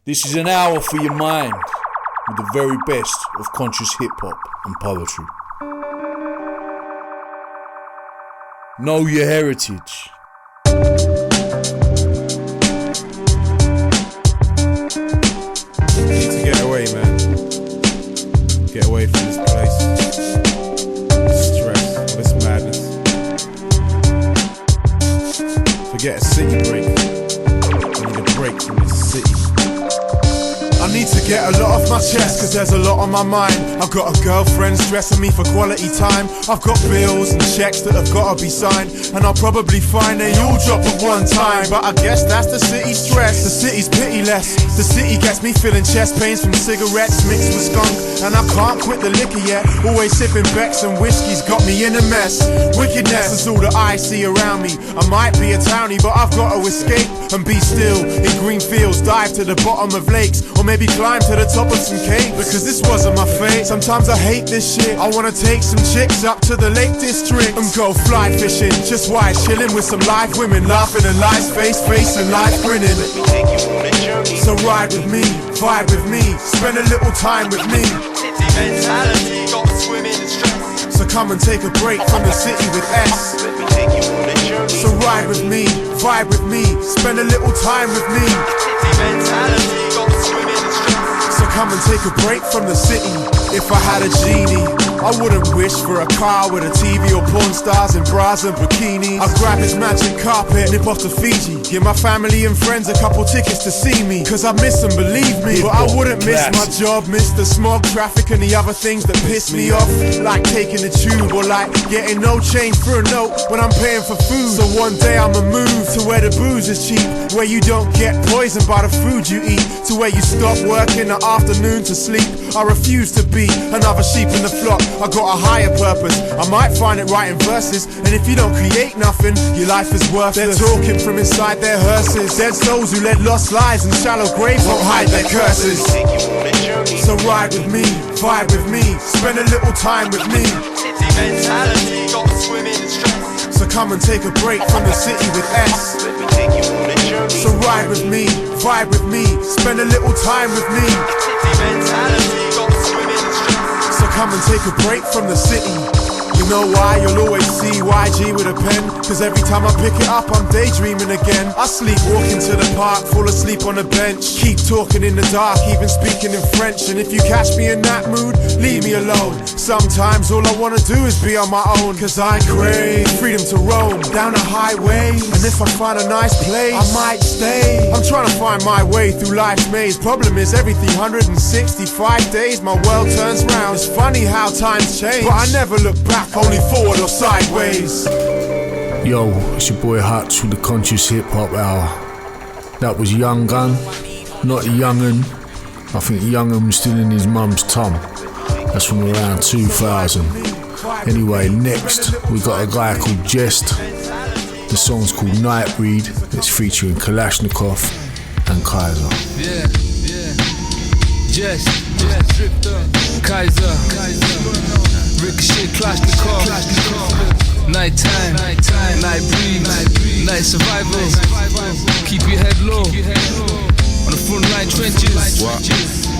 This is an hour for your mind with the very best of conscious hip-hop and poetry. Know your heritage. Need to get away, man. Get away from this place. Stress, all this madness. Forget a city break. I need a break from this city. I need to get a lot off my chest, cause there's a lot on my mind. I've got a girlfriend stressing me for quality time. I've got bills and checks that have gotta be signed, and I'll probably find they all drop at one time. But I guess that's the city stress. The city's pitiless. The city gets me feeling chest pains from cigarettes mixed with skunk, and I can't quit the liquor yet. Always sipping Becks and whiskey's got me in a mess. Wickedness is all that I see around me. I might be a townie, but I've got to escape and be still. In green fields, dive to the bottom of lakes, or maybe climb to the top of some cake, because this wasn't my fate. Sometimes I hate this shit. I wanna take some chicks up to the Lake District and go fly fishing, just white chilling with some live women, laughing and lies face and life grinning. Let me take you on a journey. So ride with me, vibe with me, spend a little time with me. City mentality, got to swim in the stress. So come and take a break from the city with S. Let me take you on a journey. So ride with me, vibe with me, spend a little time with me. City mentality, got to swim in the stress. So come and take a break from the city. If I had a genie, I wouldn't wish for a car with a TV or porn stars in bras and bikinis. I'd grab his magic carpet, nip off to Fiji, give my family and friends a couple tickets to see me, cause I miss them, believe me. But I wouldn't miss my job, miss the smog, traffic and the other things that piss me off, like taking the tube or like getting no change for a note when I'm paying for food. So one day I'ma move to where the booze is cheap, where you don't get poisoned by the food you eat, to where you stop work in the afternoon to sleep. I refuse to be another sheep in the flock. I got a higher purpose. I might find it writing verses, and if you don't create nothing, your life is worthless. They're talking from inside their hearses. Dead souls who led lost lives in shallow graves won't hide their curses. So ride with me, vibe with me, spend a little time with me. City mentality, got to swim in the stress. So come and take a break from the city with S. Let me take you on a journey. So ride with me, vibe with me, spend a little time with me. City mentality, got to swim in the stress. So come and take a break from the city. You know why? You'll always see YG with a pen, cause every time I pick it up I'm daydreaming again. I sleep walking to the park, fall asleep on the bench, keep talking in the dark, even speaking in French. And if you catch me in that mood, leave me alone. Sometimes all I wanna do is be on my own, cause I crave freedom to roam down the highways, and if I find a nice place, I might stay. I'm trying to find my way through life's maze. Problem is every 365 days my world turns round. It's funny how times change, but I never look back, only forward or sideways. Yo, it's your boy Hutch with the Conscious Hip Hop Hour. That was Young Gun, not Young'un. I think Young'un was still in his mum's tum. That's from around 2000. Anyway, next we got a guy called Jest. The song's called Nightbreed. It's featuring Kalashnikov and Kaiser. Yeah, Jest, Kaiser, Ricochet, Kalashnikov, nighttime, night breeze, night survival. Keep your head low, on the front line trenches.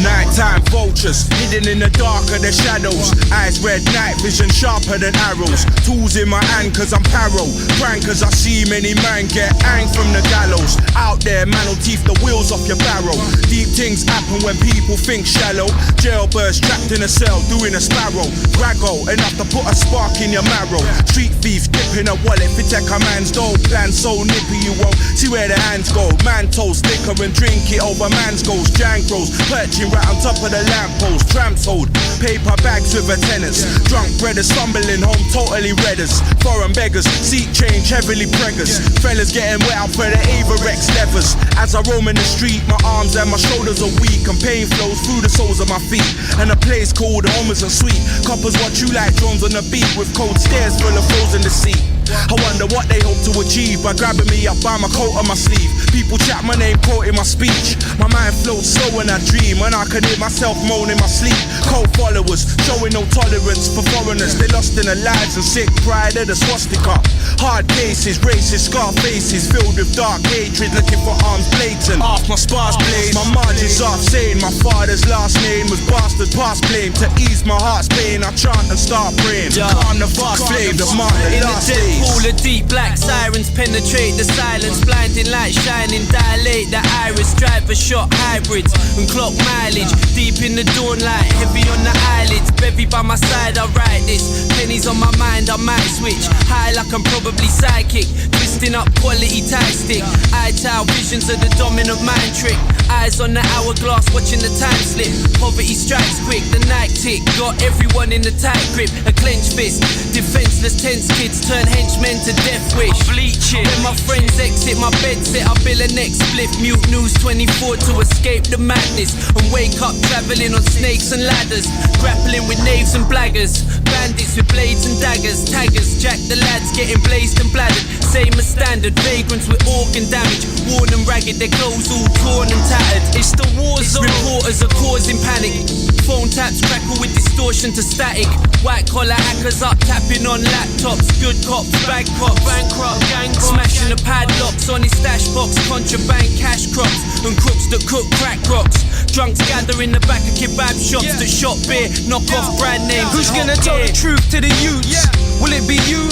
Nighttime vultures, hidden in the dark of the shadows. Eyes red, night vision sharper than arrows. Tools in my hand cause I'm paro. Crank cause I see many man get hanged from the gallows. Out there, man will teeth the wheels off your barrow. Deep things happen when people think shallow. Jailbirds trapped in a cell, doing a sparrow. Raggo, enough to put a spark in your marrow. Street thieves dipping a wallet for take a man's dough. Plan so nippy you won't see where the hands go. Man toast, liquor and drink it over man's goals. Jangros, perching right on top of the lamppost. Tramps hold paper bags with tenants. Drunk brothers stumbling home totally redders. Foreign beggars, seat change heavily preggers. Fellas getting wet out for the Averex levers. As I roam in the street, my arms and my shoulders are weak, and pain flows through the soles of my feet. And a place called home is a sweet. Coppers watch you like drones on the beat, with cold stairs full of frozen in the seat. I wonder what they hope to achieve by grabbing me up by my coat on my sleeve. People chat my name, quoting my speech. My mind floats slow when I dream, and I can hear myself moan in my sleep. Cold followers, showing no tolerance for foreigners. They lost in their lives and sick pride of the swastika. Hard cases, racist scar faces, filled with dark hatred, looking for arms blatant. Off my sparse blade, my margins off, saying my father's last name was bastard past blame. To ease my heart's pain, I chant and start praying. Calm the vast flame that marked the last days. In the pool of deep black sirens penetrate the silence, blinding light shining, dilate the iris. Driver shot hybrids and clock mileage, deep in the dawn light, heavy on the eyelids. Bevy by my side, I write this. Pennies on my mind, I might switch. High like I'm probably psychic, twisting up quality tie stick. Eye towel visions of the dominant mind trick. Eyes on the hourglass, watching the time slip. Poverty strikes quick, the night tick. Got everyone in the tight grip, a clenched fist. Defenseless tense kids turn henchmen to death wish. Bleaching. When my friends exit my bed set, I bill a next split. Mute news 24 to escape the madness. And wake up travelling on snakes and ladders. Grappling with knaves and blaggers. Bandits with blades and daggers. Taggers, jack the lads getting blazed and bladdered. Same as standard, vagrants with organ damage. Worn and ragged, their clothes all torn and tattered. It's the war zone. Reporters are causing panic. Phone taps crackle with distortion to static. White collar hackers up tapping on laptops. Good cops, bad cops, bankrupt gang boss. Smashing the padlocks on his stash box. Contraband cash crops and crooks that cook crack rocks. Drunks gather in the back of kebab shops that shop beer, knock off brand names. Who's gonna tell the truth to the youths? Will it be you?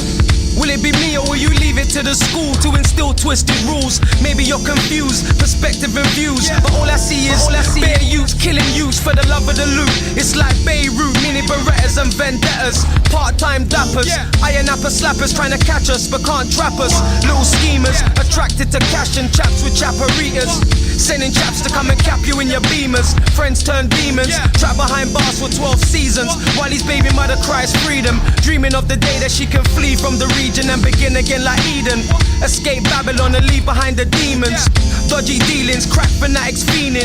Will it be me, or will you leave it to the school to instill twisted rules? Maybe you're confused, perspective and views, but all I see is bare youths killing youths for the love of the loot. It's like Beirut, mini Berettas and vendettas, part-time dappers, iron apple slappers trying to catch us but can't trap us. Little schemers attracted to cash and chaps with chaparitas, sending chaps to come and cap you in your beamers. Friends turn demons, trapped behind bars for 12 seasons, while his baby mother cries freedom, dreaming of the day that she can flee from the region and begin again like Eden. Escape Babylon and leave behind the demons. Dodgy dealings, crack fanatics fiending.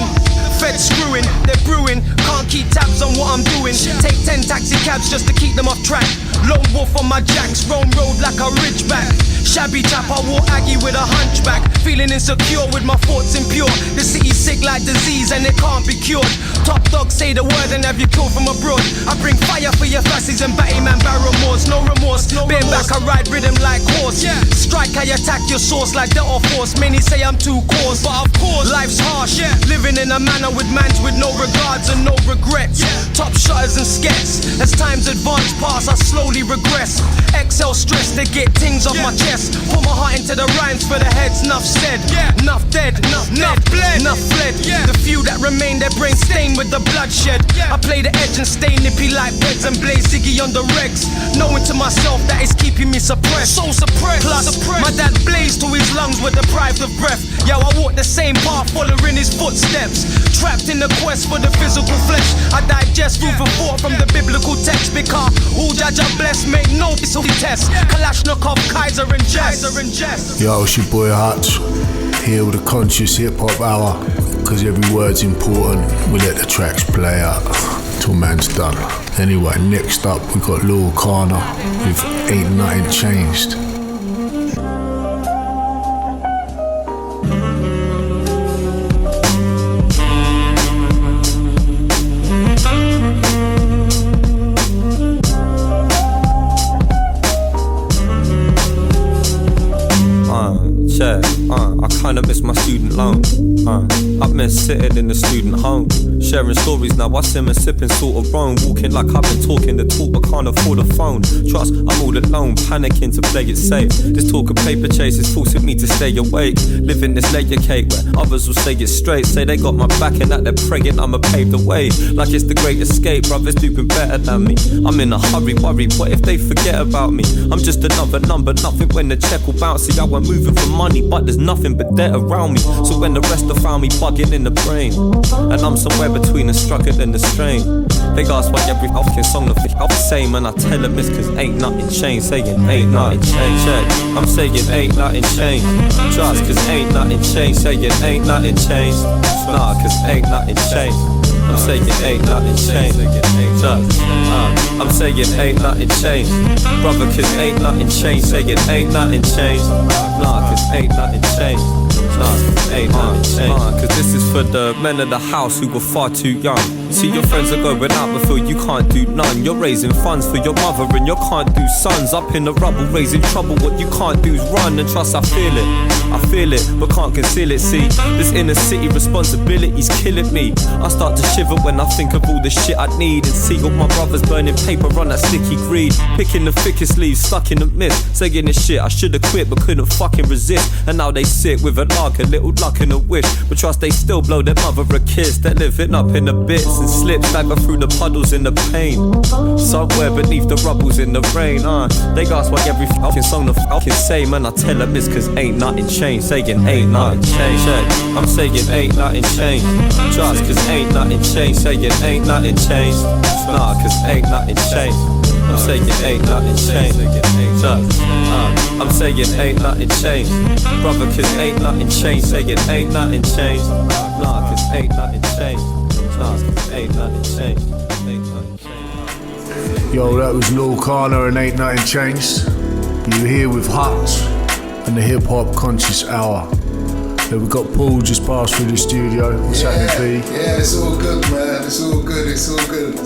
Feds screwing, they're brewing. Can't keep tabs on what I'm doing. Take 10 taxi cabs just to keep them off track. Lone wolf on my jacks, roam road like a ridgeback. Shabby chap, I walk Aggie with a hunchback. Feeling insecure with my thoughts impure. The city's sick like disease and it can't be cured. Top dogs say the word and have you killed from abroad. I bring fire for your fasces and batty man barrymores. No remorse, being back I ride rhythm like horse. Strike I attack your source like Delta Force. Many say I'm too coarse, but of course life's harsh. Living in a manner with mans with no regards and no regrets. Top shutters and skets. As times advance past I slowly regress. Exhale stress to get things off my chest. Put my heart into the rhymes for the heads. Enough said, enough dead, enough bled, enough fled. The few that remain, their brains stained with the bloodshed. I play the edge and stay nippy like beds and blaze Ziggy on the regs. Knowing to myself that it's keeping me suppressed. So suppressed. Plus, my dad blazed to his lungs with deprived of breath. Yo, I walk the same path, following his footsteps. Trapped in the quest for the physical flesh. I digest food for thought from the biblical text. Because all Jaja blessed make no test. Kalashnikov, Kaiser and Jess. Yo, it's your boy Hutch, here with a conscious hip hop hour. Cause every word's important, we let the tracks play out till man's done. Anyway, next up we got Lil Kana with Ain't Nothing Changed. I kinda miss my student loan. I miss sitting in the student home, sharing stories. Now I sim and sipping sort of wrong, walking like I've been talking the talk but can't afford a phone. Trust, I'm all alone, panicking to play it safe. This talk of paper chase is forcing me to stay awake. Living this layer cake where others will say it straight, say they got my back and that they're praying I'ma pave the way. Like it's the great escape, brothers doing better than me. I'm in a hurry, worry, what if they forget about me? I'm just another number, nothing when the check will bounce. See how I'm moving for money, but there's nothing but debt around me. So when the rest have found me bugging in the brain, and I'm somewhere between the struggle and the strain, they ask why every fucking song the same, and I tell them it's cause ain't nothing changed. Saying ain't nothing changed, I'm saying ain't nothing changed. Trust cause ain't nothing changed. Saying ain't nothing changed. Nah, cause ain't nothing changed. I'm saying ain't nothing changed. I'm saying ain't nothing changed. Brother, cause ain't nothing changed. Saying ain't nothing changed. Nah, cause ain't nothing changed. Ain't nothing changed. Cause this is for the men of the house who were far too young. See your friends are going out but feel you can't do none. You're raising funds for your mother and you can't do sons. Up in the rubble raising trouble, what you can't do is run. And trust I feel it but can't conceal it. See, this inner city responsibility's killing me. I start to shiver when I think of all the shit I need. And see all my brothers burning paper on that sticky greed. Picking the thickest leaves, stuck in the mist. Saying this shit I should've quit but couldn't fucking resist. And now they sit with a lark, a little luck and a wish. But trust they still blow their mother a kiss. They're living up in the bits and slip, stagger through the puddles in the pain. Somewhere beneath the rubbles in the rain. They ask why every fucking song the fucking say. Man, I tell them it's cause ain't nothing changed. Saying ain't nothing changed. I'm saying ain't nothing changed. Trust cause ain't nothing changed. Saying ain't nothing changed. Nah, cause ain't nothing changed. I'm saying ain't nothing changed. I'm saying ain't nothing changed. Brother, cause ain't nothing changed. Saying ain't nothing changed. Nah, cause ain't nothing changed. Nah, cause ain't nothing changed. Ain't nothing changed. Yo, that was Lil Kana and Ain't Nothing Changed. You're here with Hutch and the Hip Hop Conscious Hour. We got Paul just passed through the studio. What's happening, P? Yeah, it's all good, man. It's all good. It's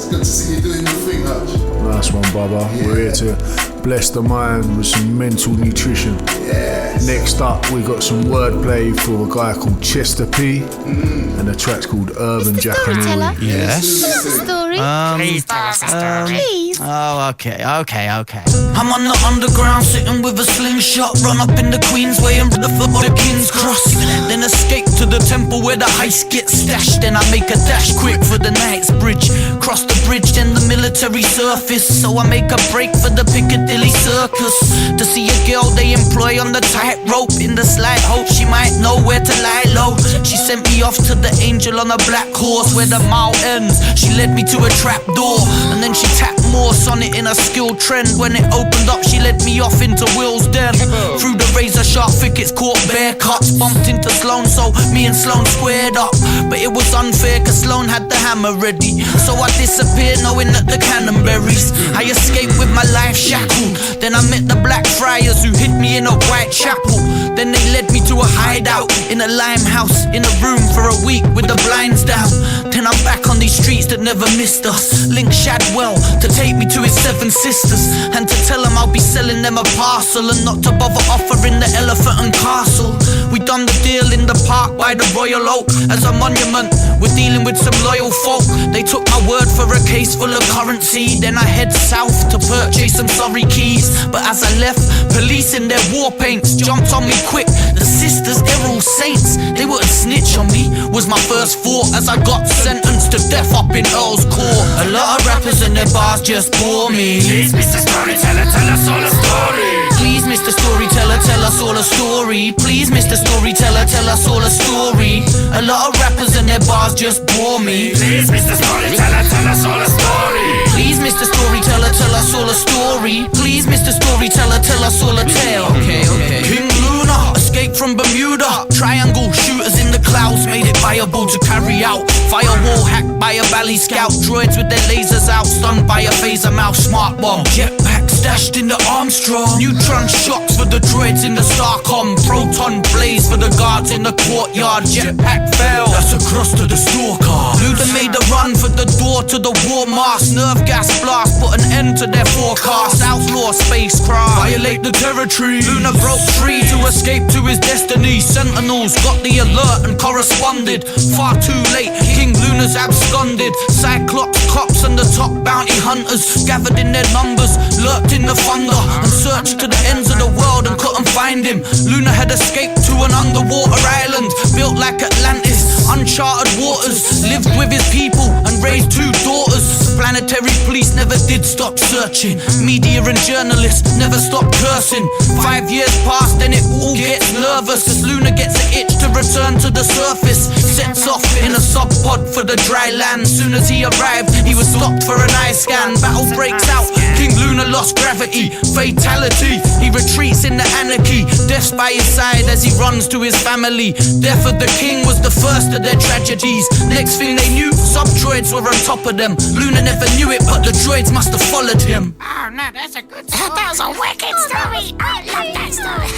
good to see you doing your thing, Hutch. Nice one, brother. Yeah. We're here to bless the mind with some mental nutrition. Yes. Next up, we got some wordplay for a guy called Chester P. And the track's called Urban Jackanori. Yes. Tell us a story. Please tell us a story. Please. Oh, okay. I'm on the underground sitting with a slingshot. Run up in the Queensway and the foot of the King's Cross. Then escape to the temple where the heist gets stashed. Then I make a dash quick for the Knight's Bridge. Cross the bridge, then the military surface. So I make a break for the Piccadilly Circus. To see a girl they employ on the tightrope. In the slight hope she might know where to lie low. She sent me off to the Angel on a black horse where the mile ends. She led me to a trap door. And then she tapped Morse on it in a skilled trend. When it opened up she led me off into Will's den. Through the razor sharp thickets caught bare cuts. Bumped into Sloan so me and Sloan squared up. But it was unfair cause Sloan had the hammer ready. So I disappeared knowing that the Cannonberries. I escaped with my life shackled. Then I met the Black Friars who hid me in a white chapel. Then they led me to a hideout in a limehouse. In a room for a week with the blinds down. Then I'm back on these streets that never missed us. Link Shadwell to take me to his 7 sisters. And to tell him I'll be selling them a parcel. And not to bother offering the Elephant and Castle. We done the deal in the park by the Royal Oak. As a monument, we're dealing with some loyal folk. They took my word for a case full of currency. Then I head south to purchase some Surrey keys. But as I left, police in their war paints jumped on me quick. The sisters, they're all saints. They wouldn't snitch on me, was my first thought. As I got sentenced to death up in Earl's Court. A lot of rappers and their bars just bore me. Please, Mr. Storyteller, tell us all a story. Please, Mr. Storyteller, tell us all a story. Please, Mr. Storyteller, tell us all a story. A lot of rappers and their bars just bore me. Please, Mr. Storyteller, tell us all a story. Please, Mr. Storyteller, tell us all a story. Please, Mr. Storyteller, tell us all a tale. Okay. King Luna escaped from Bermuda. Triangle shooters in the clouds made it viable to carry out. Firewall hacked by a Bally Scout. Droids with their lasers out, stunned by a phaser mouth smart bomb. Jetpack stashed in the Armstrong. Neutron shocks for the droids in the Starcom. Proton blaze for the guards in the courtyard. Jetpack fell, that's across to the stalker. Luda made a run for the door to the war mask. Nerve gas blast put an end to their forecast. Outlaw spacecraft violate the territory. Luna broke free to escape to his destiny. Sentinels got the alert and corresponded. Far too late, King Luna's absconded. Cyclops, cops and the top bounty hunters gathered in their numbers, lurked in the thunder and searched to the ends of the world and couldn't find him. Luna had escaped to an underwater island built like Atlantis, uncharted waters. Lived with his people and raised 2 daughters. The planetary police never did stop searching. Media and journalists never stopped cursing. 5 years passed and it all gets nervous as Luna gets an itch to return to the surface. Sets off in a sub pod for the dry land. Soon as he arrived, he was stopped for an eye scan. Battle breaks out, King Luna lost gravity. Fatality, he retreats in the anarchy. Death's by his side as he runs to his family. Death of the king was the first of their tragedies. Next thing they knew, sub-droids were on top of them. Luna never knew it, but the droids must have followed him. Oh no, that's a good story. That was a wicked story. I love that story.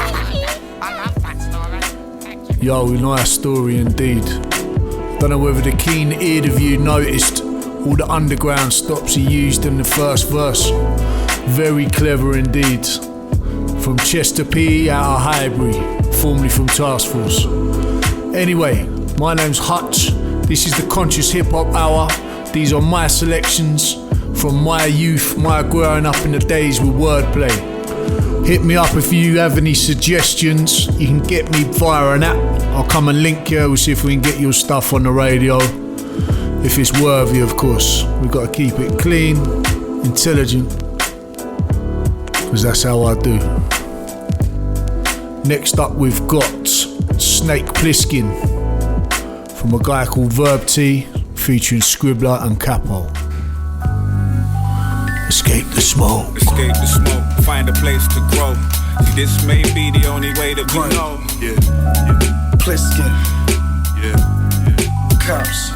I love that story. Thank you. Yo, nice story indeed. Don't know whether the keen-eared of you noticed All the underground stops he used in the first verse. Very clever indeed. From Chester P out of Highbury, formerly from Task Force. Anyway, my name's Hutch. This is the Conscious Hip Hop Hour. These are my selections from my youth, my growing up in the days with wordplay. Hit me up if you have any suggestions. You can get me via an app. I'll come and link you. We'll see if we can get your stuff on the radio. If it's worthy, of course. We've got to keep it clean, intelligent, because that's how I do. Next up, we've got Snake Plissken from a guy called Verb T, featuring Scribbler and Capo. Escape the smoke. Escape the smoke, find a place to grow. See, this may be the only way that we know. Plissken. Cops.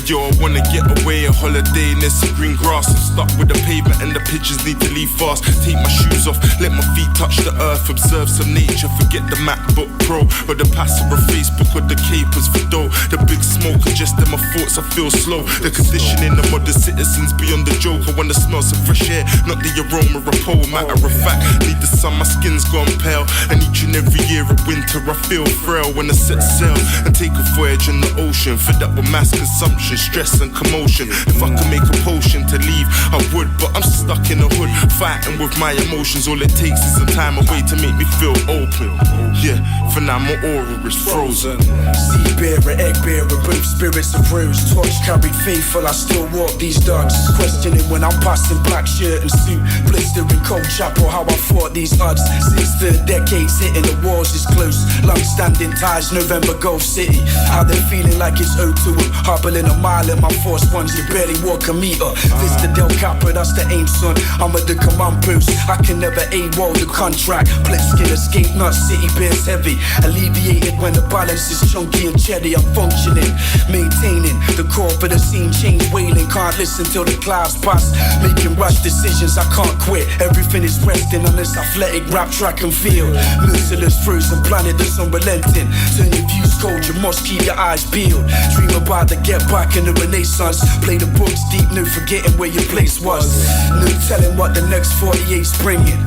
Yo, I wanna get away, a holiday in this green grass. I'm stuck with the pavement and the pigeons need to leave fast. Take my shoes off, let my feet touch the earth. Observe some nature, forget the MacBook Pro or the passive of Facebook or the capers for dough. The big smoke congested my thoughts, I feel slow. The conditioning of modern citizens beyond the joke. I wanna smell some fresh air, not the aroma of pole. Matter of fact, need the sun, my skin's gone pale. And each and every year of winter I feel frail. When I set sail and take a voyage in the ocean, fed up with mass consumption, stress and commotion. If I could make a potion to leave, I would, but I'm stuck in the hood, fighting with my emotions. All it takes is some time away to make me feel open. Yeah, for now my aura is frozen. Sea bearer, egg bearer, both spirits of rose. Torch carried faithful, I still walk these dogs. Questioning when I'm passing black shirt and suit, blistering cold chapel, how I fought these odds. Since third decade, sitting the walls is close. Long-standing ties, November Gulf City. How they feeling like it's owed to them. Hobbling a mile in my force ones, you barely walk a meter. This the Del Capra, that's the aim, son. I'm at the command post, I can never AWOL the contract. Plissken, escape not city bears heavy. Alleviated when the balance is chunky and cherry. I'm functioning, maintaining the core for the scene. Change wailing, can't listen till the clouds pass. Making rush decisions, I can't quit. Everything is resting on this athletic rap track and field. Merciless frozen planet that's unrelenting. Turn your views cold, you must keep your eyes peeled. Dream about the get back in the Renaissance. Play the books deep, no forgetting where your place was. No telling what the next 48's bringing.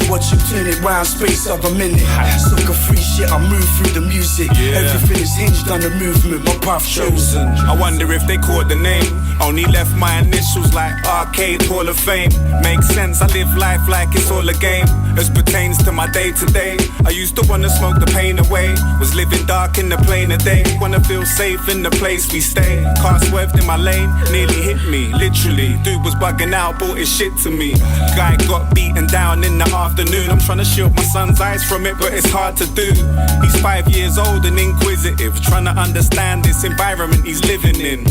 Watch you turn it round, space of a minute. Sucker free shit, I move through the music. Everything is hinged on the movement, my path chosen. I wonder if they caught the name. Only left my initials like Arcade Hall of Fame. Makes sense, I live life like it's all a game. As pertains to my day to day, I used to wanna smoke the pain away. Was living dark in the plain of day. Wanna feel safe in the place we stay. Car swerved in my lane, nearly hit me, literally. Dude was bugging out, brought his shit to me. Guy got beaten down in the afternoon. I'm trying to shield my son's eyes from it, but it's hard to do. He's 5 years old and inquisitive, trying to understand this environment he's living in.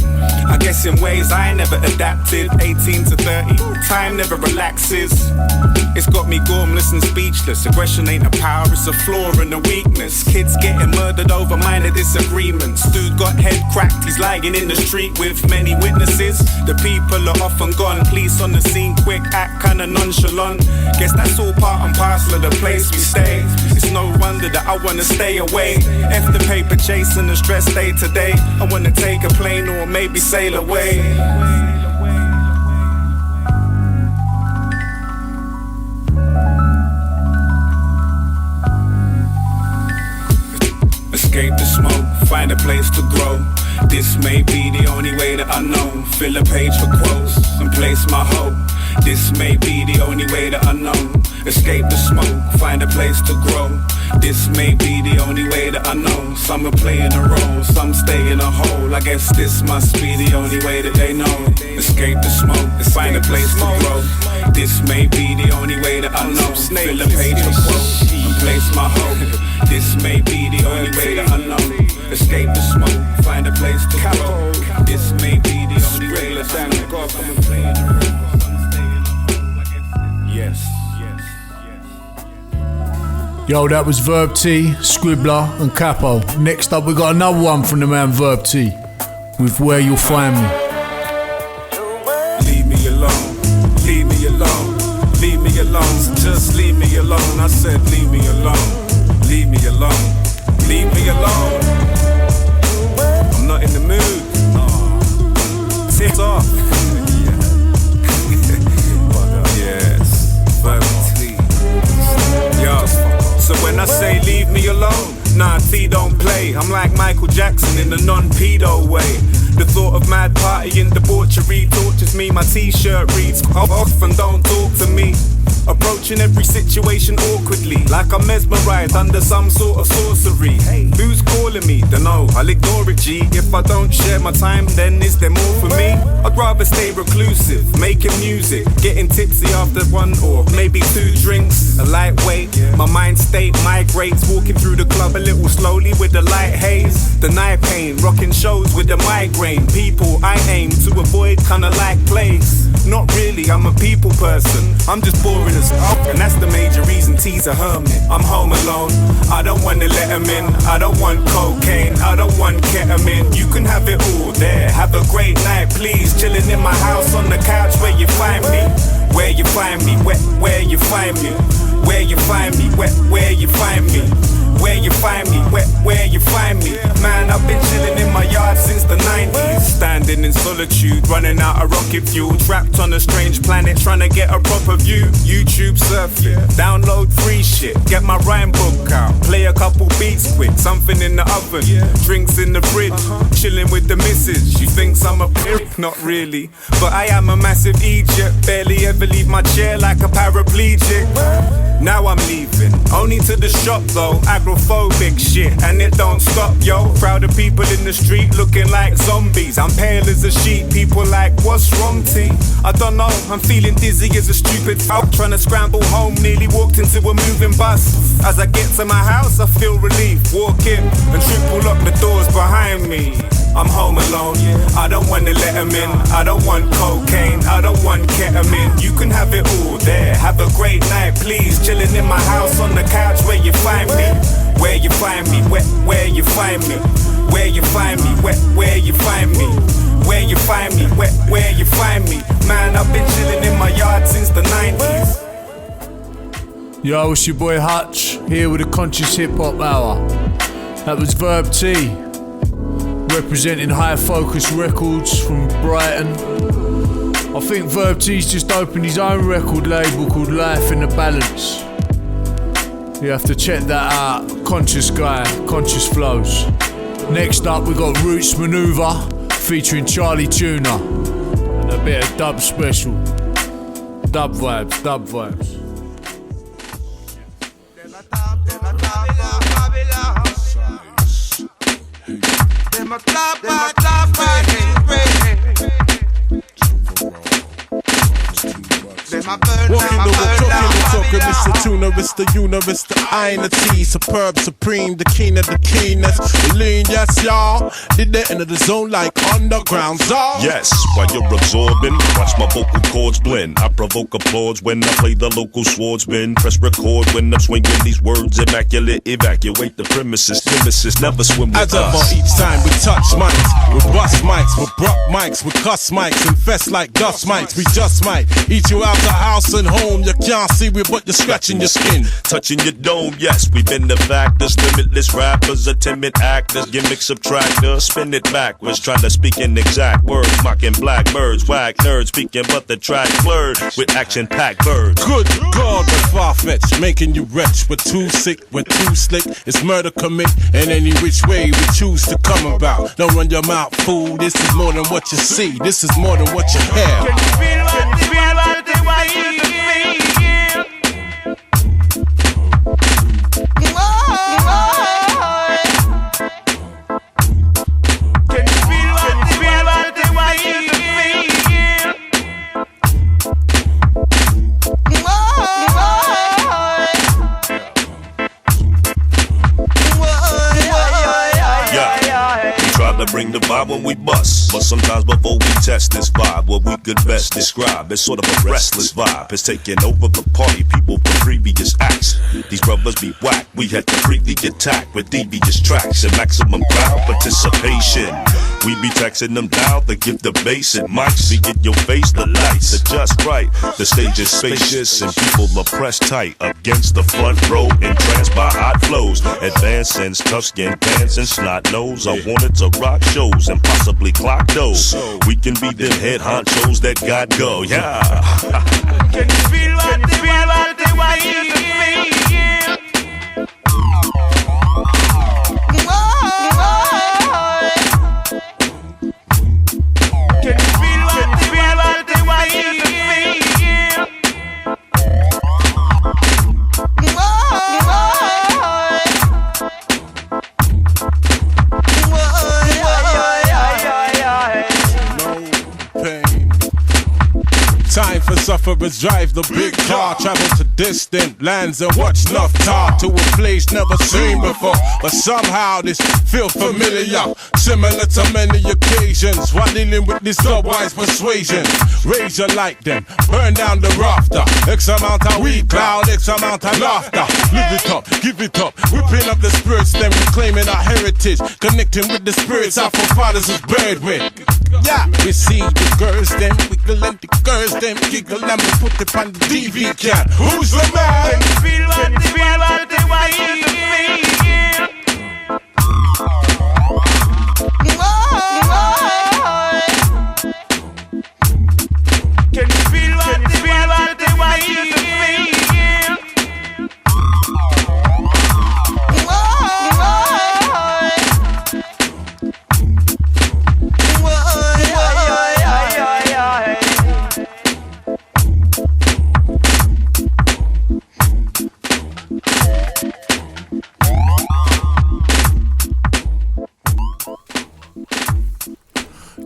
I guess in ways I never adapted. 18 to 30, time never relaxes. It's got me gormless and speechless. Aggression ain't a power, it's a flaw and a weakness. Kids getting murdered over minor disagreements. Dude got head cracked, he's lying in the street with many witnesses. The people are often gone, police on the scene quick, act kinda nonchalant. Guess that's all part and parcel of the place we stay. It's no wonder that I wanna stay away. F the paper chase and the stress day to day. I wanna take a plane or maybe sail away. Escape the smoke, find a place to grow. This may be the only way that I know. Fill a page for quotes and place my hope. This may be the only way that I know. Escape the smoke, find a place to grow. This may be the only way that I know. Some are playing a role, some stay in a hole. I guess this must be the only way that they know. Escape the smoke, find a place to grow. This may be the only way that I know. Fill a page for quotes and place my hope. This may be the only way that I know. Escape the smoke, find a place to grow. This may be the only way that I know. Yes. Yo, that was Verb T, Scribbler and Capo. Next up we got another one from the man Verb T with Where You'll Find Me. Leave me alone, leave me alone, leave me alone, just leave me alone. I said leave me alone, leave me alone, leave me alone. I'm not in the mood. Tits off. like Michael Jackson in a non-pedo way. The thought of mad party and debauchery tortures me. My t-shirt reads off and don't talk to me. Approaching every situation awkwardly, like I'm mesmerized under some sort of sorcery. Who's calling me? Dunno, I'll ignore it, G. If I don't share my time, then is there more for me? I'd rather stay reclusive, making music, getting tipsy after one or maybe two drinks. A lightweight, my mind state migrates, walking through the club a little slowly with the light haze. The night pain, rocking shows with the migraine. People I aim to avoid, kinda like plagues. Not really, I'm a people person. I'm just boring as fuck, and that's the major reason T's a hermit. I'm home alone, I don't wanna let him in. I don't want cocaine, I don't want ketamine. You can have it all there, have a great night please. Chilling in my house on the couch where you find me. Where you find me, where you find me. Where you find me, where you find me. Where you find me, where you find me. Man, I've been chilling in my yard since the 90s. Standing in solitude, running out of rocket fuel. Trapped on a strange planet, trying to get a proper view. YouTube surfing, download free shit. Get my rhyme book out, play a couple beats quick. Something in the oven, drinks in the fridge. Chilling with the missus, she thinks I'm a pimp. Not really, but I am a massive Egypt. Barely ever leave my chair like a paraplegic. Now I'm leaving, only to the shop though. Agrophobic shit, and it don't stop, yo. Crowd of people in the street looking like zombies. I'm pale as a sheet, people like, what's wrong, T? I don't know, I'm feeling dizzy as a stupid fuck. Trying to scramble home, nearly walked into a moving bus. As I get to my house, I feel relief. Walk in and triple lock the doors behind me. I'm home alone, I don't wanna let him in. I don't want cocaine, I don't want ketamine. You can have it all there, have a great night please. Chilling in my house on the couch where you find me. Where you find me, where you find me. Where you find me, where you find me. Where you find me, where you find me. Man, I've been chilling in my yard since the 90s. Yo, it's your boy Hutch, here with a Conscious Hip Hop Hour. That was Verb T, representing High Focus Records from Brighton. I think Verb T's just opened his own record label called Life in the Balance. You have to check that out. Conscious guy, conscious flows. Next up we got Roots Maneuver featuring Charlie Tuna and a bit of dub special. Dub vibes, dub vibes. Walking the talking, it's the tuna, it's the una, it's the I and the T. Superb, supreme, the king of the keenness. Lean, yes, y'all. Did the end of the zone like underground zone. Yes, while you're absorbing, watch my vocal cords blend. I provoke applause when I play the local swordsman. Press record when I'm swinging these words immaculate. Evacuate the premises, nemesis, never swim with us. As us. each time we touch mics, we bust mics, we bruck mics, we cuss mics, infest like dust mics. We just might eat you out the house and home. You can't see we, but you're scratching your skin, touching your dome. Yes, we've been the factors, limitless rappers, are timid actors, gimmick subtractors. Spin it backwards, trying to speak in exact words, mocking black birds, whack nerds, speaking but the track blurred with action-packed birds. Good God, we're far-fetched, making you wretch. We're too sick, we're too slick. It's murder commit, and any which way we choose to come about. Don't run your mouth, fool. This is more than what you see. This is more than what you hear. Can you feel what they want you to feel? To bring the vibe when we bust, but sometimes before we test this vibe, what we could best describe is sort of a restless vibe. It's taking over the party, people from previous acts. These brothers be whack, we had to completely attack with devious tracks and maximum crowd participation. We be taxing them down to give the bass and mics. We get your face, the lights are just right. The stage is spacious and people are pressed tight against the front row, entranced by hot flows. Advancing, tough skin pants and snot nose. I wanted to rock shows and possibly clock those. We can be them head honchos that got go, yeah. Can you feel what they want you to feel? sufferers drive the big car, travel to distant lands and watch enough tar to a place never seen before. But somehow this feel familiar, similar to many occasions. While dealing with this dub-wise persuasion, raise your like them, burn down the rafter. X amount of weed cloud, X amount of laughter. Live it up, give it up, whipping up the spirits, then reclaiming our heritage, connecting with the spirits our forefathers was buried with. Yeah, we see the girls, them wiggle and the girls, them giggle, and we put it on the DV can. Who's the man? Can you feel what they Can you feel what they want you to feel?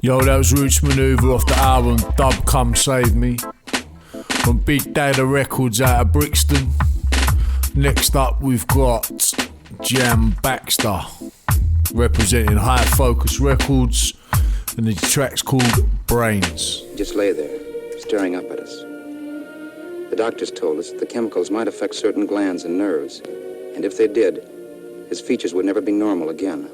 Yo, that was Roots Maneuver off the album Dub Come Save Me from Big Data Records out of Brixton. Next up we've got Jam Baxter representing High Focus Records, and the track's called Brains. Just lay there, staring up at us. The doctors told us that the chemicals might affect certain glands and nerves, and if they did, his features would never be normal again.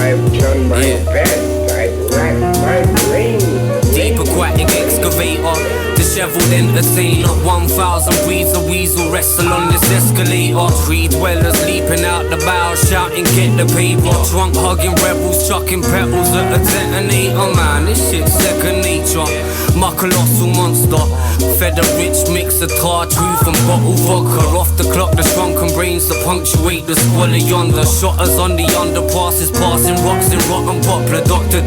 I've done my best. I've racked my brain. Deep aquatic excavator, disheveled entertainer. 1,000 breeds of weasel wrestle on this escalator. Tree dwellers leaping out the bow, shouting get the paper. Trunk hugging rebels, chucking petals at a detonator. Man, this shit's second nature. My colossal monster, fed a rich mix of tartruth and bottle vodka. Off the clock, the shrunken brains to punctuate the squalor yonder. Shotters on the underpasses, passing rocks in rotten poplar. Doctor,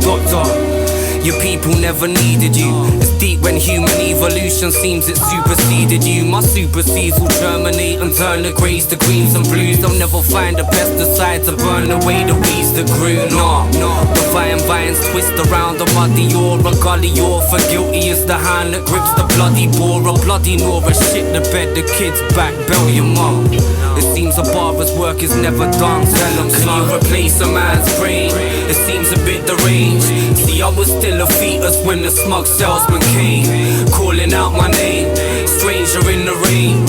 your people never needed you. It's deep when human evolution seems it superseded you. My supersedes will germinate and turn the greys to greens and blues. They'll never find a pesticide to burn away the weeds that grew. Nah, the vines twist around a muddy or a gully or for guilty is the hand that grips the bloody bore. A bloody nor a shit the bed the kids back, bell your mum. It seems a barber's work is never done. Tell them, can you replace a man's brain? It seems a bit deranged. See, I was still a fetus when the smug salesman came, calling out my name, stranger in the rain,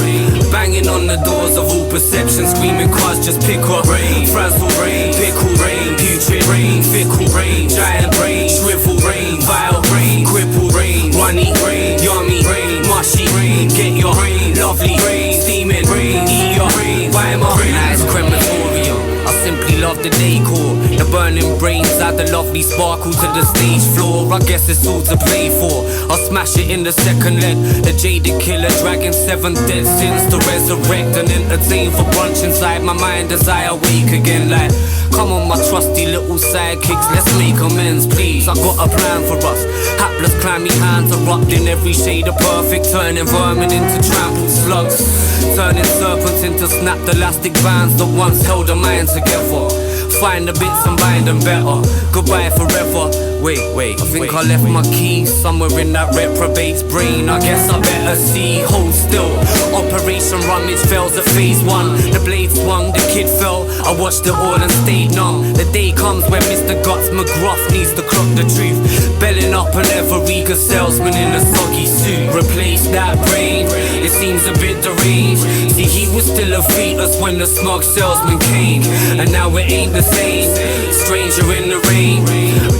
banging on the doors of all perception, screaming cars just pick up rain, frazzle rain, pickle rain, putrid rain, fickle rain, giant brain, shrivel rain, vile brain, cripple rain, runny rain, yummy rain, mushy rain, get your rain, lovely rain, steaming rain, eat your rain, buy my nice crematorium. I simply love the decor, the burning brains add the lovely sparkle to the stage floor. I guess it's all to play for. I'll smash it in the second leg. The jaded killer dragging 7 dead sins to resurrect and entertain for brunch inside my mind as I awake again. Like, come on my trusty little sidekicks, let's make amends please. I got a plan for us. Hapless clammy hands erupting every shade of perfect, turning vermin into trampled slugs, turning serpents into snapped elastic bands that once held a mind together. Find the bits and bind them better. Goodbye forever. Wait, I think I left my keys somewhere in that reprobate's brain. I guess I better see. Hold still. Operation Rummage fails at phase 1. The blade swung, the kid fell. I watched it all and stayed numb. The day comes when Mr. Guts McGruff needs to clock the truth. Belling up an ever-eager salesman in a soggy suit. Replace that brain. It seems a bit deranged. See, he was still a fetus when the smug salesman came, and now it ain't the same. Stranger in the rain,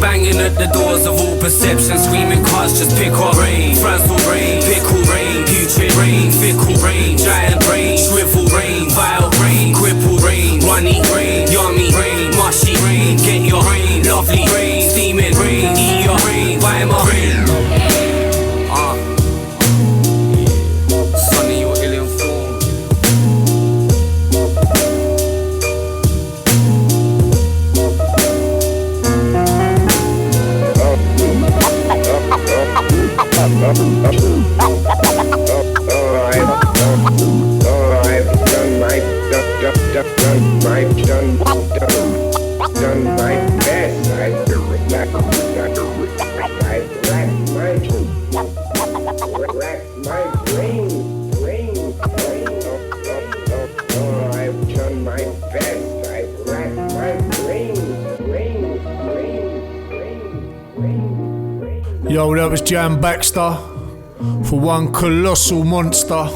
banging at the doors of all perception, screaming cars just pick up rain, frazzle rain, pickle rain, putrid rain, fickle rain, giant brain, shrivel rain, vile rain, cripple rain, runny rain, yummy rain, mushy rain, get your Done my best. I do relax my brain. Oh, I've done my best. I've racked my brain. Yo, that was Jan Baxter. For one colossal monster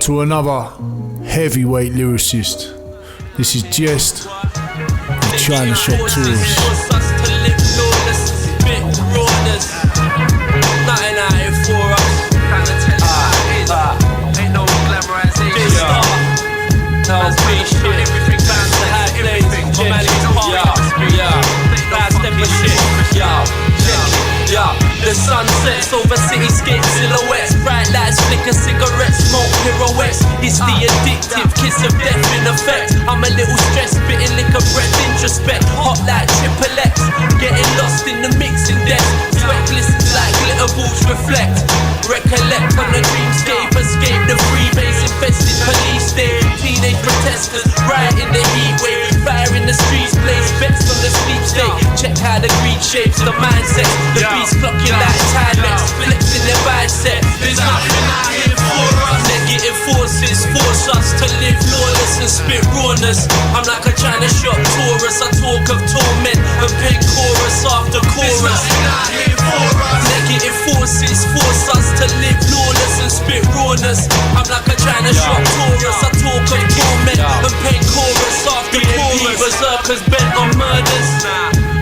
to another heavyweight lyricist. This is Jest, the China Shop Tours. The sun sets over cityscape silhouettes. Bright lights flicker, cigarettes, smoke pirouettes. It's the addictive kiss of death in effect. I'm a little stressed, spitting liquor breath, introspect. Hot like triple X, getting lost in the mixing desk. Sweat glistens like glitter balls reflect. Recollect on the dreamscape, escape the freebase infested police state. Teenage protesters, right in the heat wave. Fire in the streets, place bets on the sleep state. Check how the greed shapes the mindset. The beast clocking like Timex, flexing their bicep. There's nothing out here for us. Negative forces force us to live lawless and spit rawness. I'm like a China shop tourist. I talk of torment and pen chorus after chorus. There's nothing out here for us. Negative forces force us to live lawless and spit rawness. I'm like a China shop tourist. I talk of torment and pen chorus after chorus. Berserkers bent on murders.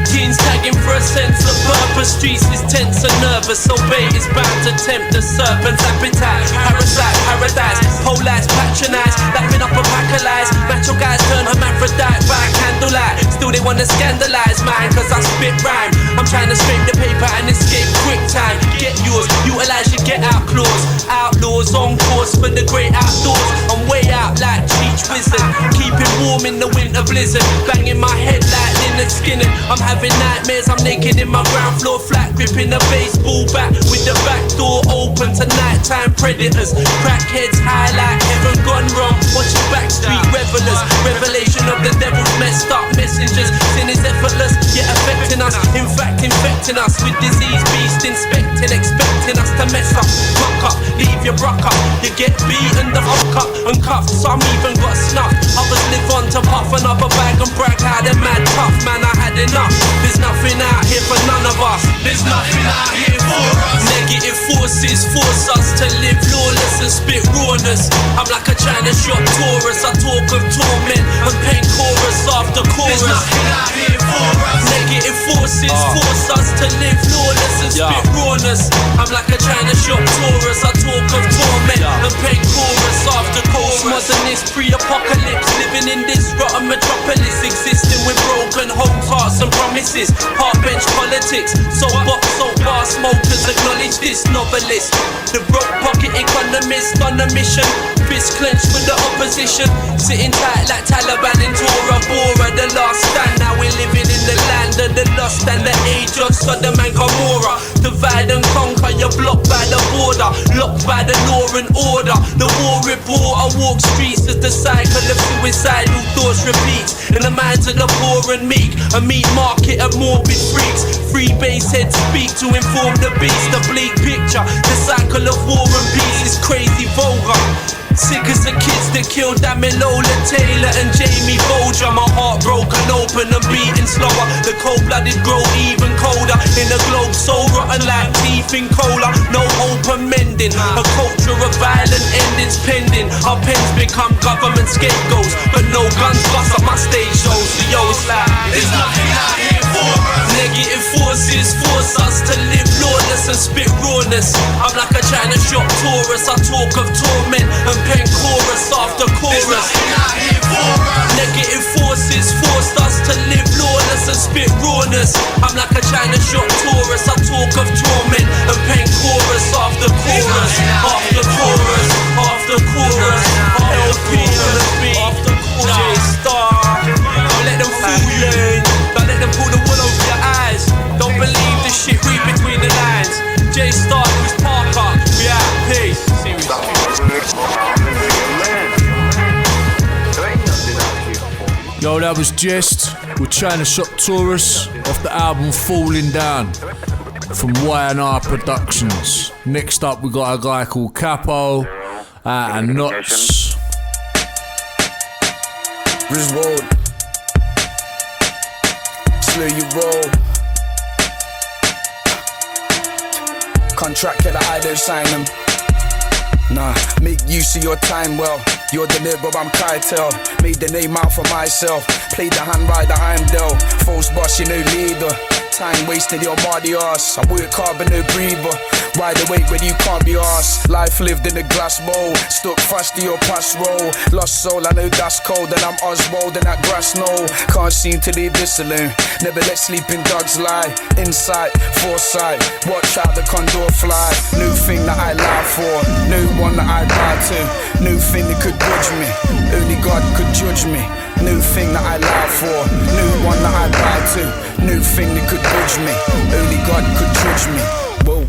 Teens tagging for a sense of purpose. Streets is tense and nervous, so bait is bound to tempt the serpent's appetite. Parasite, paradise, polites patronize, lapping up a pack of lies. Macho guys turn hermaphrodite by candlelight. Still they wanna scandalize mine, cause I spit rhyme. I'm trying to scrape the paper and escape quick time. Get yours, utilize your get out clause. Outlaws on course for the great outdoors. I'm way out like Cheech Wizard, keeping warm in the winter blizzard. Banging my head like Lynyrd Skynyrd. I'm having nightmares, I'm naked in my ground floor flat, gripping a baseball bat with the back door open to nighttime predators. Crackheads high like heaven gone wrong, watching backstreet revelers. Revelation of the devil's messed up messengers. Sin is effortless, yet affecting us. In fact, infecting us with disease, beast inspecting, expecting us to mess up. Fuck up, leave your bruck up. You get beaten the fuck up and cuffed. Some even got snuffed. Others live on to puff another bag and brag how they're mad tough. Man, I had enough. There's nothing out here for none of us. There's nothing out here for us. Negative forces force us to live lawless and spit rawness. I'm like a China shop tourist. I talk of torment and pen chorus after chorus. There's nothing out here for us. Negative forces force us to live lawless and spit rawness. I'm like a China shop tourist. I talk of torment and pen chorus after chorus. Modernist pre-apocalypse, living in this rotten metropolis, existing with broken homes, hearts and promises. Park bench politics, soap bar smokers acknowledge this novelist. The broke pocket economist on a mission, fist clenched with the opposition, sitting tight like Taliban in Tora Bora. The last stand, now we're living in the land of the lost and the age of Sodom and Gomorrah. Divide and conquer, you're blocked by the border, locked by the law and order. The war reporter walks streets as the cycle of suicidal thoughts repeats in the minds of the poor and meek. A meat market of morbid freaks. Free base heads speak to inform the beast. A bleak picture, the cycle of war and peace is crazy vulgar. Sick as the kids that killed Damilola Taylor and Jamie Bolger. My heart broken open and beating slower. The cold-blooded grow even colder. In a globe so rotten like teeth in cola. No hope of mending. A culture of violent endings pending. Our pens become government scapegoats, but no guns bust up my stage shows. So yo, it's like there's nothing out here for us. Negative forces force us to live lawless and spit rawness. I'm like a China shop tourist. I talk of torment and pen chorus after chorus. There's nothing out here for us. Negative forces forced us to live lawless and spit rawness. I'm like a China shop tourist. I talk of torment and pen chorus after chorus. After chorus, after chorus. LP on the beat, after chorus. J-Star, don't let them fool you. Don't let them pull the wool over your eyes. Don't believe the shit, read between the lines. J-Star, who's Parker, we out, peace. Yo, that was Jest with China Shop Taurus off the album Falling Down from IINACELL Productions. Next up, we got a guy called Capo and Hutch. Griswold, slow you roll. Contract killer, I don't sign them. Nah, make use of your time well. You're the nib, but I'm Keitel. Made the name out for myself. Played the hand right, the Heimdall. False boss, you no leader. Time wasted, your body ass. I work hard but no breather. Wide awake when you can't be arsed. Life lived in a glass bowl. Stuck fast to your past roll. Lost soul, I know that's cold. And I'm Oswald in that grass knoll. Can't seem to leave this alone. Never let sleeping dogs lie. Insight, foresight. Watch out the condor fly. New thing that I lie for. New one that I die to. New thing that could judge me. Only God could judge me. New thing that I lie for. New one that I die to. New thing that could judge me. Only God could judge me. Whoa.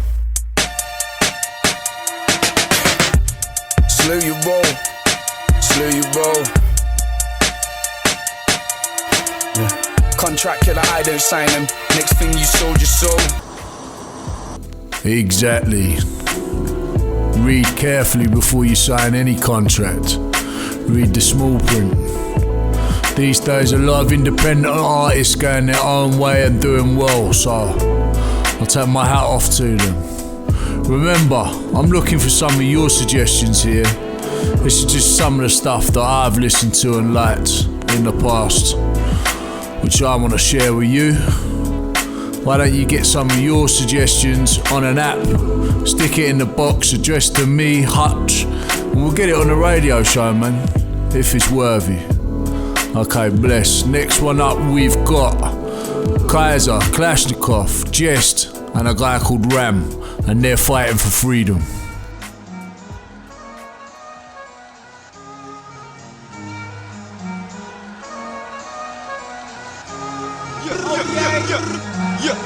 Slow you roll. Slow you roll. Yeah. Contract killer, I don't sign him. Next thing you sold your soul. Exactly. Read carefully before you sign any contract. Read the small print. These days a lot of independent artists going their own way and doing well, so I'll take my hat off to them. Remember, I'm looking for some of your suggestions here. This is just some of the stuff that I've listened to and liked in the past, which I want to share with you. Why don't you get some of your suggestions on an app, stick it in the box addressed to me, Hutch, and we'll get it on the radio show, man, if it's worthy. Okay, bless. Next one up, we've got Kaiser, Kalashnikov, Jest, and a guy called Ram, and they're fighting for freedom.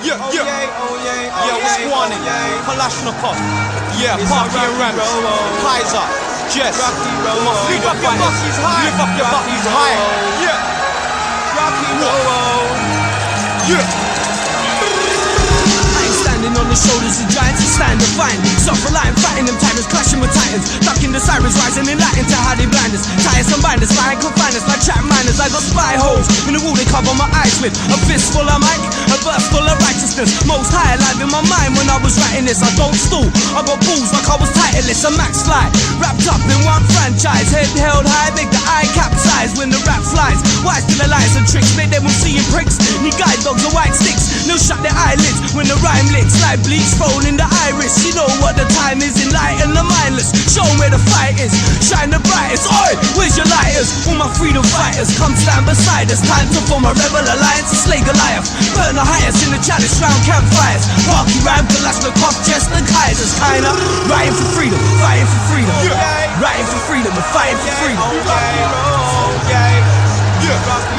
Yeah, what's going on? Kalashnikov. Yeah, Parky and Rams. Kaiser. Jess. Lift up your buckies high. Lift up your buckies high. Yeah. Rocky roll. Yeah. Standing on the shoulders of giants and stand defiant. Self-reliant, fighting them tyrants, clashing with titans. Ducking the sirens, rising enlightened to how they blind us. Tires and binders, flying confiners like chat miners. I got spy holes in the wall they cover my eyes with. A fist full of mic, a verse full of righteousness. Most high alive in my mind when I was writing this. I don't stool, I got balls like I was titleist. A max fly, wrapped up in one franchise. Head held high, make the eye capsize when the rap flies. Wise to the lies and tricks, make them seeing pricks. Need guide dogs or white sticks. No shut their eyelids when the rhyme licks. Like bleach rolling the iris. You know what the time is, enlighten the mindless. Show 'em where the fight is, shine the brightest. Oi, where's your lighters? All my freedom fighters, come stand beside us. Time to form a rebel alliance and slay Goliath. Burn the highest in the chalice round campfires. Parky Ram, Kalashnikov, Jess and Kaisers. Kinda writing for freedom, fighting for freedom. Writing for freedom and fighting for freedom.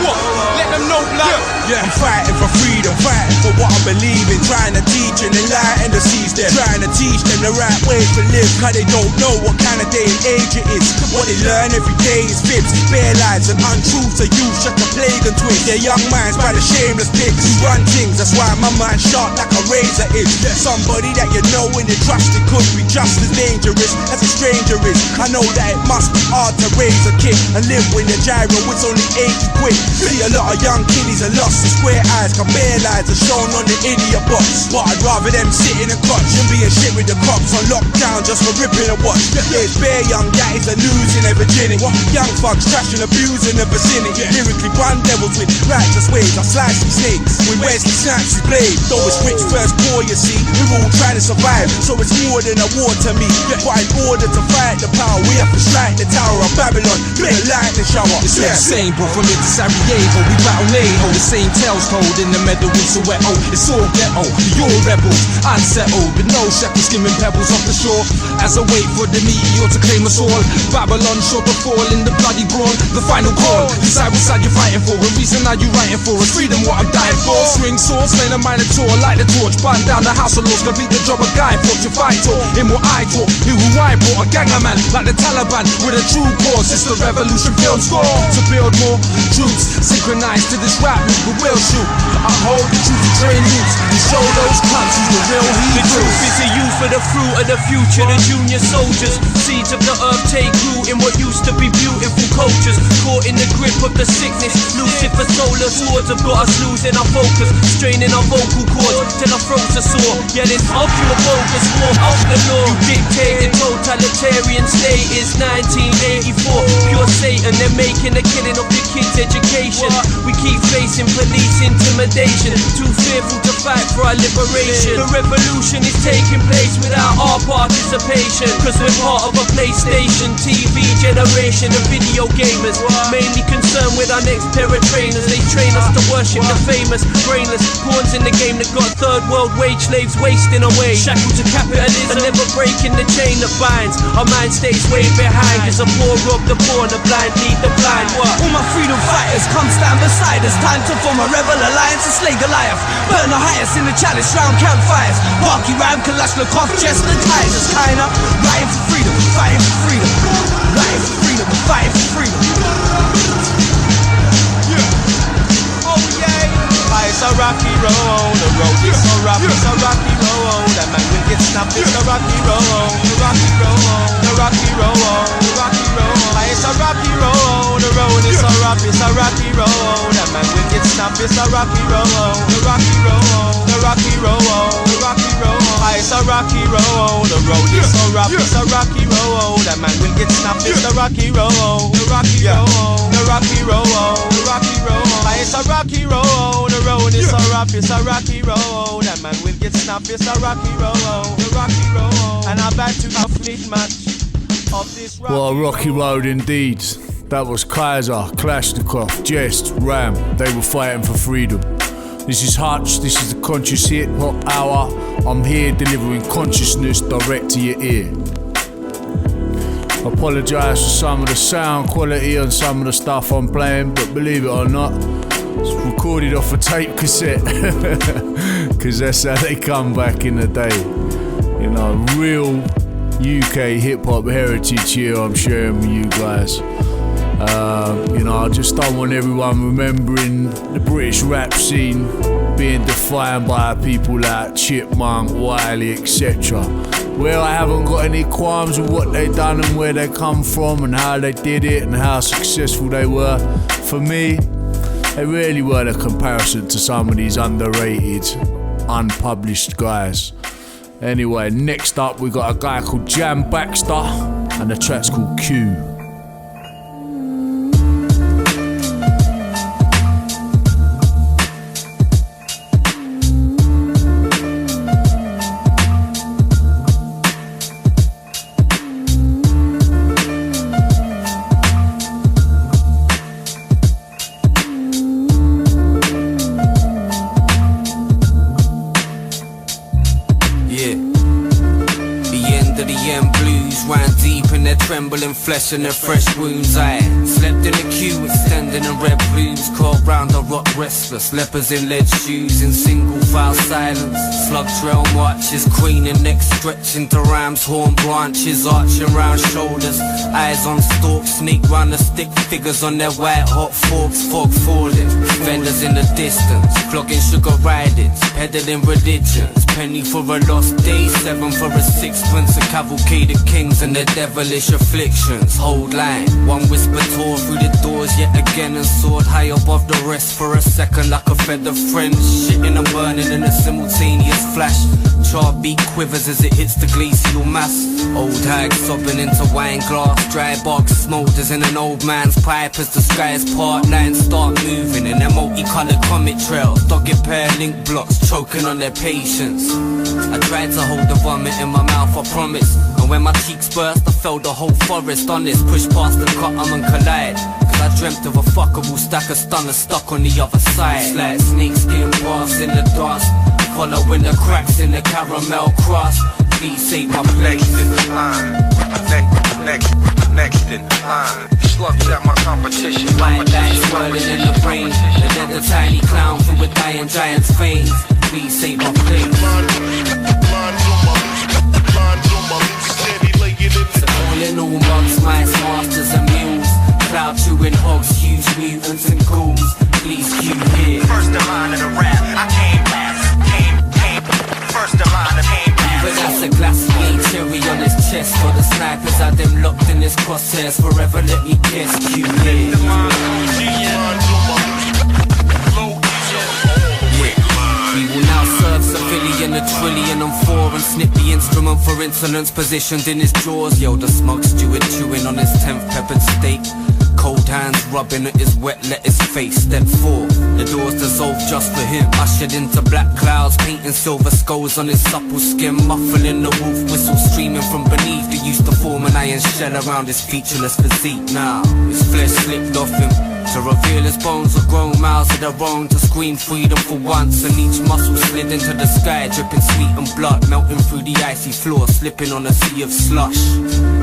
What? Let them know, blood. Yeah, I'm fighting for freedom, fighting for what I believe in. Trying to teach and enlighten the seas there. Trying to teach them the right way to live. Cause they don't know what kind of day and age it is. What they learn every day is fibs, bare lies and untruths. A youth shut the plague and twist their young minds by the shameless pigs who run things. That's why my mind's sharp like a razor is. Somebody that you know and you trust, it could be just as dangerous as a stranger is. I know that it must be hard to raise a kid and live with a gyro. It's only 80 quid. See a lot of young kiddies are lost in square eyes. Cause bare lies are shown on the idiot box. But I'd rather them sit in a crutch and be a shit with the cops on lockdown just for ripping a watch. There's bare young guys are losing their virginity. Young thugs trashing, abusing the vicinity. Lyrically blind devils with righteous ways. I slice these snakes with Wesley Snipes' blade. Though it's rich first poor, you see, we're all trying to survive. So it's more than a war to me. But in order to fight the power, we have to strike the tower of Babylon. Big lightning shower. It's the same, but from it to Sarajevo, we battle NATO. The same tales told in the meadow in Soweto. It's all ghetto, you're rebels, unsettled with no shackles skimming pebbles off the shore. As I wait for the meteor to claim us all, Babylon Babylon, sure to fall in the bloody brawn. The final call, decide what side you're fighting for. A reason now you writing for is freedom, what I'm dying for. Swing sword, slain a minotaur, light the torch, burn down the house of laws. Complete the job a guy for to fight for. In what I talk, who I brought, a gang of man like the Taliban with a true cause. It's the revolution film score to build more troops, synchronized to this rap loop. We will shoot. I hold the truth to train youths and show those cunts who's the real Hebrews. The truth is a youth for the fruit of the future, the junior soldiers. Seeds of the earth take root in what used to be beautiful cultures. Caught in the grip of the sickness, Lucifer solar swords have got us losing our focus, straining our vocal cords till our throats are sore. Yeah, this up your bogus war of the law. You dictate the totalitarian state is 1984. Pure Satan, they're making a killing of your kids' education. We keep facing police intimidation, too fearful to fight for our liberation. The revolution is taking place without our participation, cause we're part of a PlayStation TV generation of video gamers, mainly concerned with our next pair of trainers. They train us to worship the famous, brainless pawns in the game that got third world wage slaves wasting away, shackled to capitalism, never breaking the chain that binds. Our mind stays way behind, cause the poor rob the poor, the blind lead the blind. All my freedom fighters come stand beside us. Time to form a rebel alliance and slay Goliath. Burn the highest in the chalice round campfires. Barky Ram, Kalashnikov, just the ties. It's kinda riding for freedom, fighting for freedom. Riding for freedom, fighting for freedom. Oh yeah, it's a rocky road. The road is so rough, it's a rocky road. That man will get snapped. It's a rocky road, the rocky road, the rocky road, the rocky road. It's a rocky road. The road is so rough, it's a rocky road. That man will get snapped. It's a rocky road, the rocky road, the rocky road, the rocky road. It's a rocky road. The road is so rough, it's a rocky road. That man will get snapped. It's the rocky road, the rocky road, the rocky road, the rocky road. It's a rocky road. The road is so rough, it's a rocky road. That man will get snapped. It's a rocky road, the rocky road. And I'm back to a fleet match of this rocky. What a rocky road indeed. That was Kaiser, Kalashnikov, Jest, Ram. They were fighting for freedom. This is Hutch, this is the Conscious Hip Hop Hour. I'm here delivering consciousness direct to your ear. I apologise for some of the sound quality on some of the stuff I'm playing, but believe it or not, it's recorded off a tape cassette, because that's how they come back in the day. You know, real UK hip hop heritage here I'm sharing with you guys. You know, I just don't want everyone remembering the British rap scene being defined by people like Chipmunk, Wiley, etc. Well, I haven't got any qualms with what they done and where they come from and how they did it and how successful they were. For me, they really weren't a comparison to some of these underrated, unpublished guys. Anyway, next up we got a guy called Jam Baxter and the track's called Q. Trembling flesh and their fresh wounds. I slept in the queue, extending in red plumes. Caught round a rock restless, lepers in lead shoes. In single file silence, slug trail marches. Queening necks stretching to ram's horn branches. Arching round shoulders, eyes on stalks. Sneak round the stick figures on their white hot forks. Fog falling, vendors in the distance. Flogging sugar ridings, peddling religions. Penny for a lost day, 7 for a sixpence. A cavalcade of kings and their devilish afflictions. Hold line, one whisper tore through the doors yet again and soared high above the rest for a second like a feather friend. Shitting and burning in a simultaneous flash. Char beat quivers as it hits the glacial mass. Old hag sobbing into wine glass. Dry bark smoulders in an old man's pipe as the skies part. Lines start moving in their multicolored comet trails. Dogged pair link blocks choking on their patience. I tried to hold the vomit in my mouth, I promise. And when my cheeks burst, I felt the whole forest on this. Push past the cut, and collide. Cause I dreamt of a fuckable stack of stunners stuck on the other side. It's like snakeskin bars in the dust, following the cracks in the caramel crust. Please save my place. next in line. Slugs at my competition. White light swirling in the brain. The tiny clown through a dying giant's veins. Please save my place. So all in all, mugs, mice, masters and mules. Cloud chewing hogs, huge mutants and ghouls. Please cue here. First in line in the rap, I came last. First in line, I came last. But that's a glass of cherry on his chest. For the snipers are them locked in his crosshairs. Forever let me guess, cue here. We will now serve civilian, a trillion and four, and snip the instrument for insolence positioned in his jaws. Yo, the smug steward chewing on his 10th peppered steak. Cold hands rubbing at his wet lettuce face. Step 4, the doors dissolve just for him. Ushered into black clouds, painting silver skulls on his supple skin. Muffling the wolf whistle streaming from beneath. It used to form an iron shell around his featureless physique. Now, his flesh slipped off him to reveal his bones are grown, mouths of their own to scream freedom for once. And each muscle slid into the sky, dripping sweet and blood, melting through the icy floor, slipping on a sea of slush.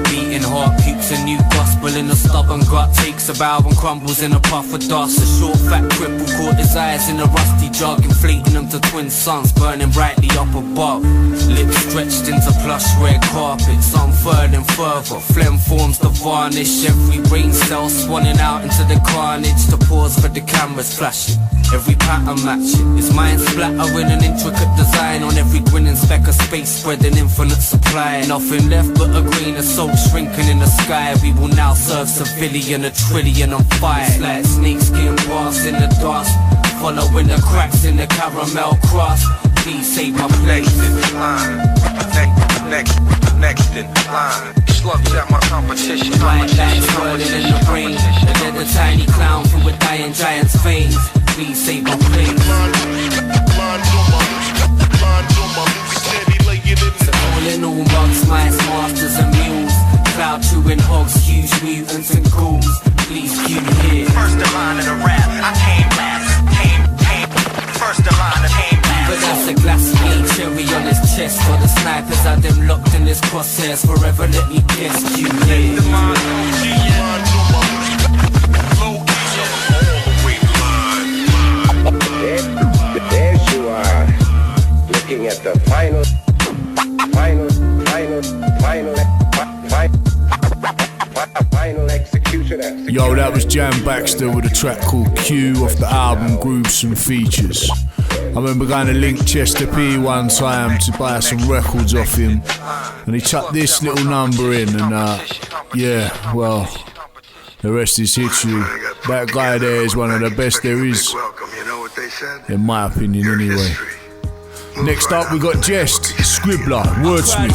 Beating heart pukes a new gospel in a stubborn gut, takes a bow and crumbles in a puff of dust. A short fat cripple caught his eyes in a rusty jug, inflating them to twin suns burning brightly up above. Lips stretched into plush red carpets, unfurled and further. Phlegm forms the varnish, every brain cell swanning out into the carnage. To pause for the cameras flashing, every pattern matching. His mind splattering an intricate design on every grinning speck of space, spreading infinite supply. Nothing left but a grain of salt shrinking in the sky. We will now serve civilian, a trillion on fire. It's like snakeskin bars in the dust, following the cracks in the caramel crust. Please save my place. Next in line. Slugs at my competition. White light swirling in the brain. The tiny clown through a dying giant's veins. Please save my place. So all in all, mugs, mice, masters and mules. Cloud chewing hogs, huge mutants and ghouls. Please cue here. First in line in the rap, I came last. First in line, I came last. But that's a glass of cherry on his chest. For the snipers are them locked in his crosshairs. Forever let me guess, cue here. There you are, looking at the final execution. Yo, that was Jan Baxter with a track called Q off the album Grooves and Features. I remember going to Link Chester P one time to buy some records off him, and he chucked this little number in, and yeah, well, the rest is history. That guy there is one of the best there is, in my opinion anyway. Next up we got Jest, Scribbler, Wordsmith.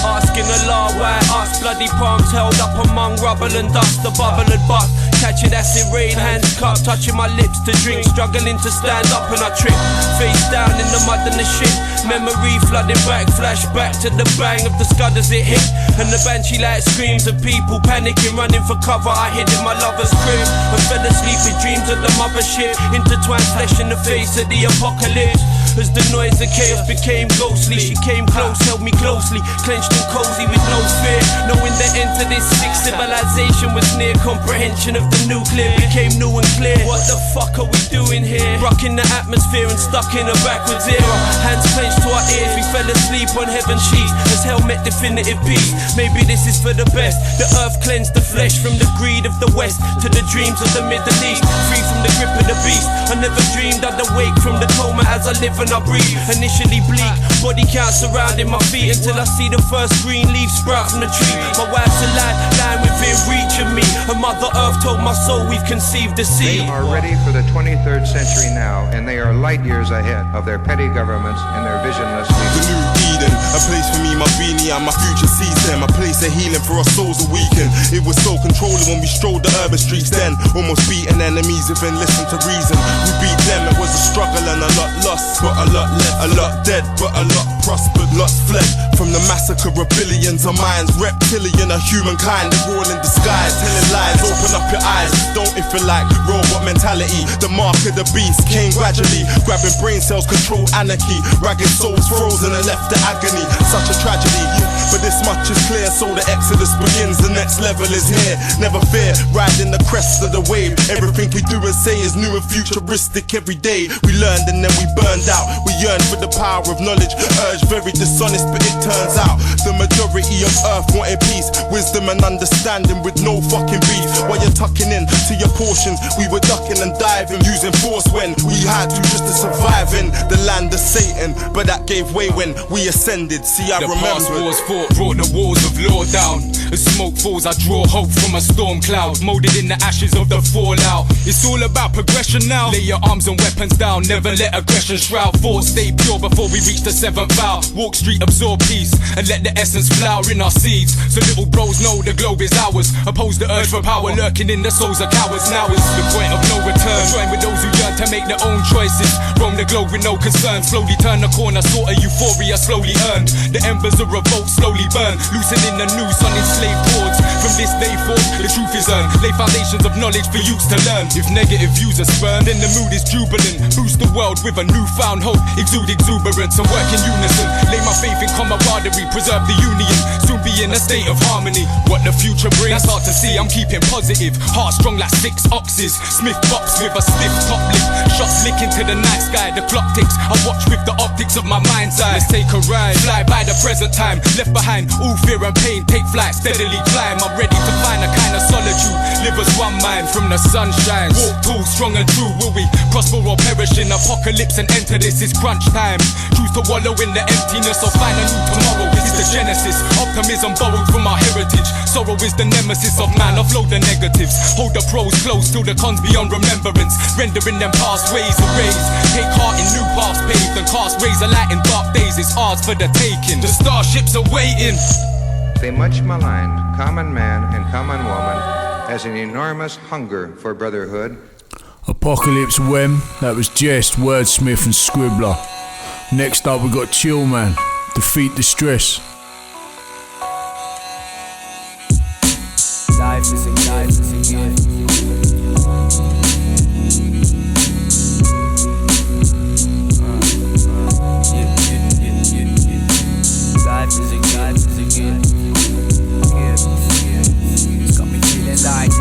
Asking the law why us bloody palms held up among rubble and dust, the bubble and bust. Catching acid rain, hands cupped, touching my lips to drink, struggling to stand up and I trip. Face down in the mud and the shit. Memory flooding back, flashback to the bang of the scud as it hit. And the banshee light screams of people panicking, running for cover. I hid in my lover's crib and fell asleep with dreams of the mothership. Intertwined flesh in the face of the apocalypse. As the noise and chaos became ghostly, she came close, held me closely, clenched and cozy with no fear, knowing the end to this sick civilization was near. Comprehension of the nuclear became new and clear. What the fuck are we doing here? Rocking the atmosphere and stuck in a backwards era. Hands clenched to our ears, we fell asleep on heaven's sheets as hell met definitive peace. Maybe this is for the best. The earth cleansed the flesh from the greed of the west to the dreams of the Middle East. Free from the grip of the beast, I never dreamed I'd awake from the coma as I live and I breathe. Initially bleak, body count surrounding my feet until I see the first green leaf sprout from the tree. My wife's alive, lying within reach of me. And Mother Earth told my soul we've conceived a seed. They are ready for the 23rd century now, and they are light years ahead of their petty governments and their visionless leaders. The new Eden, a place for me, my beanie and my future sees them. A place of healing for our souls a weekend. It was so controlling when we strolled the urban streets then. Almost beating enemies if and listen to reason. We beat them, it was a struggle and a lot lost, but a lot left. A lot dead, but a lot prospered. Lots fled from the massacre of billions of minds. Reptilian of humankind, they're all in disguise, telling lies. Open up your eyes, don't if moving like robot mentality. The mark of the beast came gradually, grabbing brain cells, control anarchy. Ragged souls frozen and left to agony. Such a tragedy, but this much is clear. So the exodus begins, the next level is here. Never fear, riding the crest of the wave. Everything we do and say is new and futuristic every day. We learned and then we burned out. We yearn for the power of knowledge. Urge very dishonest, but it turns out the majority of earth wanted peace, wisdom and understanding with no fucking beef. While you're tucking in to your portions, we were ducking and diving, using force when we had to just to survive in the land of Satan. But that gave way when we ascended. See, I remember the past wars fought brought the walls of law down. As smoke falls, I draw hope from a storm cloud, molded in the ashes of the fallout. It's all about progression now. Lay your arms and weapons down, never let aggression shroud thoughts. Stay pure before we reach the seventh vow. Walk street, absorb peace, and let the essence flower in our seeds. So little bros know the globe is ours. Oppose the urge for power lurking in the souls of cowards. Now is the point of no return. Join with those who yearn to make their own choices. Roam the globe with no concern. Slowly turn the corner, sort of euphoria slowly earned. The embers of revolt slowly burn, loosening the noose on enslaved cords. From this day forth, the truth is earned. Lay foundations of knowledge for youths to learn. If negative views are spurned, then the mood is jubilant. Boost the world with a newfound hope. Exude exuberance and work in unison. Lay my faith in camaraderie, preserve the union. Soon be in a state of harmony. What the future brings, that's hard to see. I'm keeping positive, heart strong like 6 oxes. Smith box with a stiff top lip. Shots licking to the night sky, the clock ticks. I watch with the optics of my mind's eye. Let's take a ride, fly by the present time. Left behind all fear and pain, take flight, steadily climb. I'm ready to find a kind of solitude. Live as one mind from the sunshine. Walk tall, strong and true. Will we prosper or perish in apocalypse and enter this is crunch time? Choose to wallow in the emptiness or find a new tomorrow. This is the genesis. Optimism borrowed from our heritage. Sorrow is the nemesis of man. Offload the negatives. Hold the pros close till the cons beyond remembrance. Rendering them past ways erased. Take heart in new paths paved and cast rays of light in dark days. It's ours for the taking. The starships are waiting. They much maligned common man and common woman as an enormous hunger for brotherhood. Apocalypse Wem, that was Jest, Wordsmith and Scribbler. Next up we got Chill Man, Defeat the Stress. Life is a gift. Life is a gift. It's got me feeling like.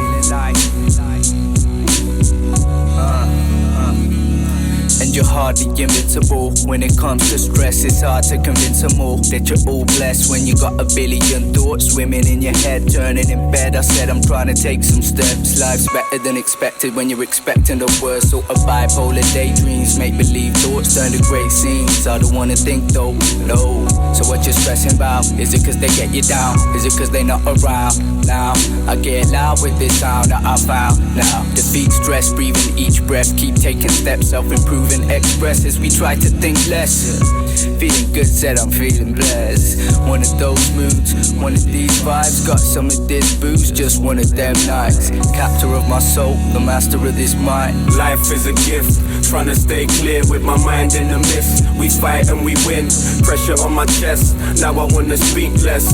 And you're hardly invincible. When it comes to stress, it's hard to convince them all that you're all blessed. When you got a billion thoughts swimming in your head, turning in bed. I said I'm trying to take some steps. Life's better than expected when you're expecting the worst. Sort of bipolar daydreams, make believe thoughts turn to great scenes. I don't wanna think though, no. So what you're stressing about? Is it cause they get you down? Is it cause they not around? Now I get loud with this sound that I found. Now defeat stress, breathing each breath. Keep taking steps, self-improving, express as we try to think less. Feeling good, said I'm feeling blessed. One of those moods, one of these vibes. Got some of this booze, just one of them nights. Captor of my soul, the master of this mind. Life is a gift, trying to stay clear with my mind in the mist. We fight and we win, pressure on my chest. Now I wanna speak less,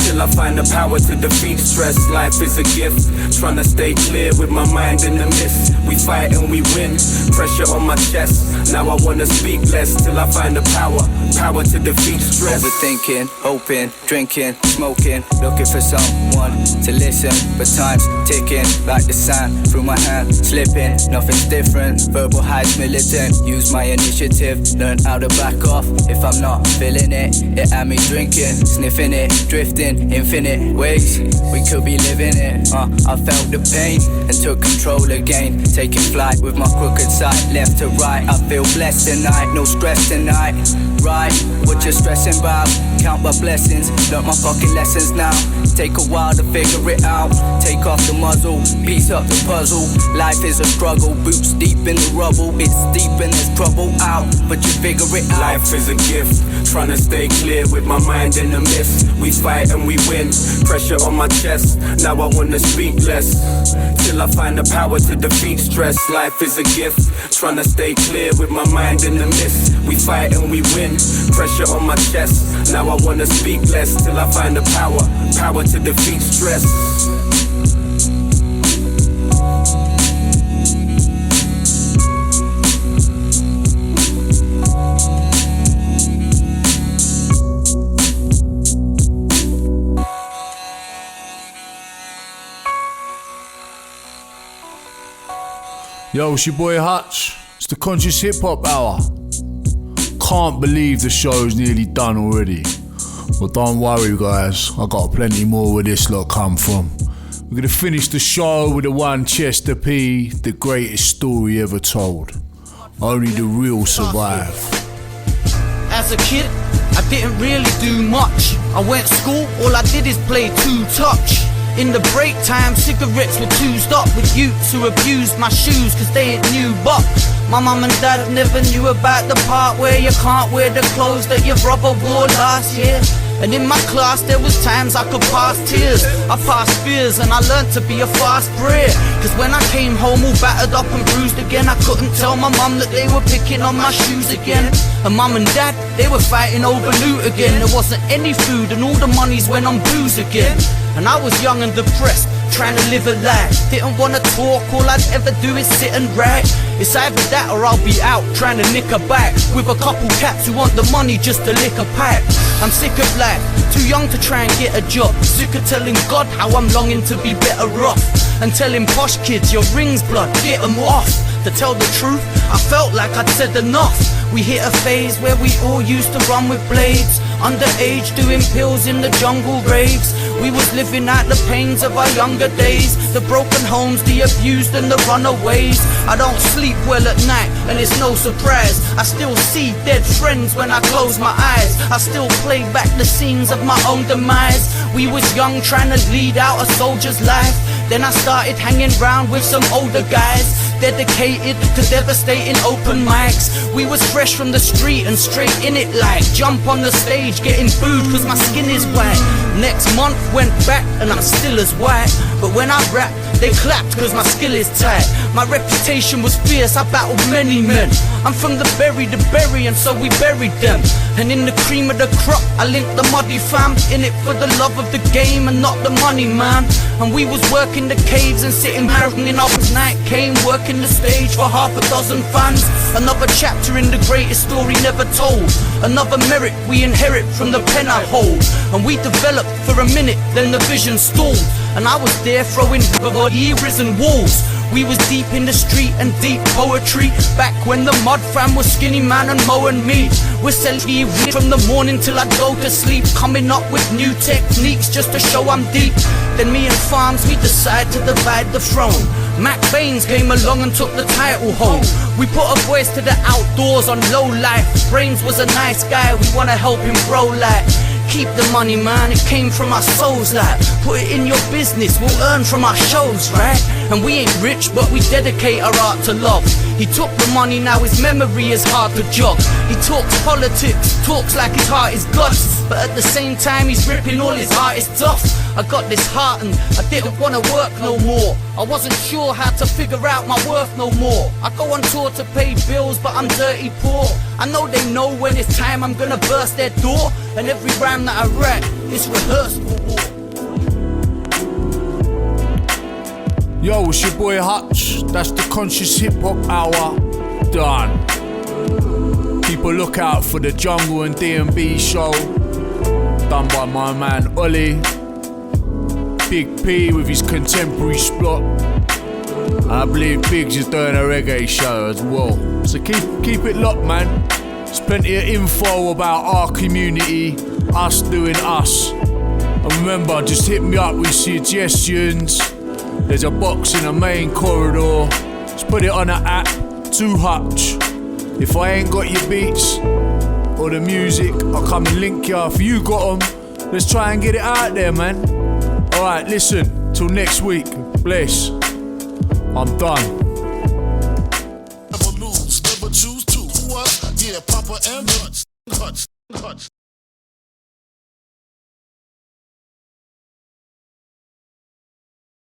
till I find the power to defeat stress. Life is a gift, trying to stay clear with my mind in the mist. We fight and we win, pressure on my chest. Now I wanna speak less, till I find the power to defeat stress. Overthinking, hoping, drinking, smoking, looking for someone to listen. But time's ticking like the sand through my hand, slipping. Nothing's different, verbal highs militant. Use my initiative, learn how to back off. If I'm not feeling it, it had me drinking, sniffing it, drifting, infinite ways. We could be living it. I felt the pain and took control again. Taking flight with my crooked side, left to right. I feel blessed tonight, no stress tonight. Right, what you're stressing about? Count my blessings, learn my fucking lessons now. Take a while to figure it out. Take off the muzzle, piece up the puzzle. Life is a struggle, boots deep in the rubble. It's deep and there's trouble out, but you figure it out. Life is a gift, trying to stay clear with my mind in the mist. We fight and we win, pressure on my chest. Now I wanna speak less, till I find the power to defeat stress. Life is a gift, trying to stay clear with my mind in the mist. We fight and we win, pressure on my chest. Now I wanna speak less, till I find the power to defeat stress. Yo, it's your boy Hutch. It's the Conscious Hip Hop Hour. Can't believe the show's nearly done already. Well, don't worry guys, I got plenty more where this lot come from. We're gonna finish the show with the one Chester P, the greatest story ever told. Only the real survive. As a kid, I didn't really do much. I went to school, all I did is play two-touch. In the break time, cigarettes were toozed up with youths who abused my shoes cause they ain't new but my mum and dad never knew about the part where you can't wear the clothes that your brother wore last year. And in my class there was times I could pass tears, I passed fears and I learned to be a fast breer. Cause when I came home all battered up and bruised again, I couldn't tell my mum that they were picking on my shoes again. And mum and dad, they were fighting over loot again. There wasn't any food and all the monies went on booze again. And I was young and depressed, trying to live a life. Didn't wanna talk, all I'd ever do is sit and write. It's either that or I'll be out trying to nick a bite with a couple cats who want the money just to lick a pipe. I'm sick of life, too young to try and get a job. Sick of telling God how I'm longing to be better off, and telling posh kids your ring's blood, get them off. To tell the truth, I felt like I'd said enough. We hit a phase where we all used to run with blades, underage doing pills in the jungle raves. We was living out the pains of our younger days, the broken homes, the abused and the runaways. I don't sleep well at night and it's no surprise. I still see dead friends when I close my eyes. I still play back the scenes of my own demise. We was young trying to lead out a soldier's life. Then I started hanging round with some older guys, dedicated to devastating open mics. We was fresh from the street and straight in it like jump on the stage getting booed cause my skin is white. Next month went back and I'm still as white. But when I rap, they clapped cause my skill is tight. My reputation was fierce, I battled many men. I'm from the bury and so we buried them. And in the cream of the crop, I linked the muddy fam. In it for the love of the game and not the money, man. And we was working the caves and sitting hanging up as night came, working the stage for half a dozen fans. Another chapter in the greatest story never told. Another merit we inherit from the pen I hold. And we developed for a minute, then the vision stalled. And I was there throwing years and walls. We was deep in the street and deep poetry, back when the mud fam was Skinny Man and Mo and me. We're selling from the morning till I go to sleep, coming up with new techniques just to show I'm deep. Then me and Farms, we decide to divide the throne. Mac Baines came along and took the title home. We put a voice to the outdoors on low life. Brains was a nice guy, we wanna help him grow like. Keep the money, man, it came from our souls, like. Put it in your business, we'll earn from our shows, right? And we ain't rich, but we dedicate our art to love. He took the money, now his memory is hard to jog. He talks politics, talks like his heart is guts, but at the same time he's ripping all his artists off. I got disheartened, I didn't wanna work no more. I wasn't sure how to figure out my worth no more. I go on tour to pay bills, but I'm dirty poor. I know they know when it's time I'm gonna burst their door. And every rhyme that I write is rehearsed for war. Yo, it's your boy Hutch. That's the Conscious Hip Hop Hour. Done. Keep a lookout for the Jungle and D&B show, done by my man Ollie. Big P with his contemporary splot. I believe Biggs is doing a reggae show as well. So keep it locked, man. There's plenty of info about our community, us doing us. And remember, just hit me up with suggestions. There's a box in the main corridor. Just put it on the app, to Hutch. If I ain't got your beats or the music, I'll come and link you. If you got them, let's try and get it out there, man. Alright, listen, till next week. Bless. I'm done. Never lose, never choose to. Who was? Yeah, Papa and Hutch.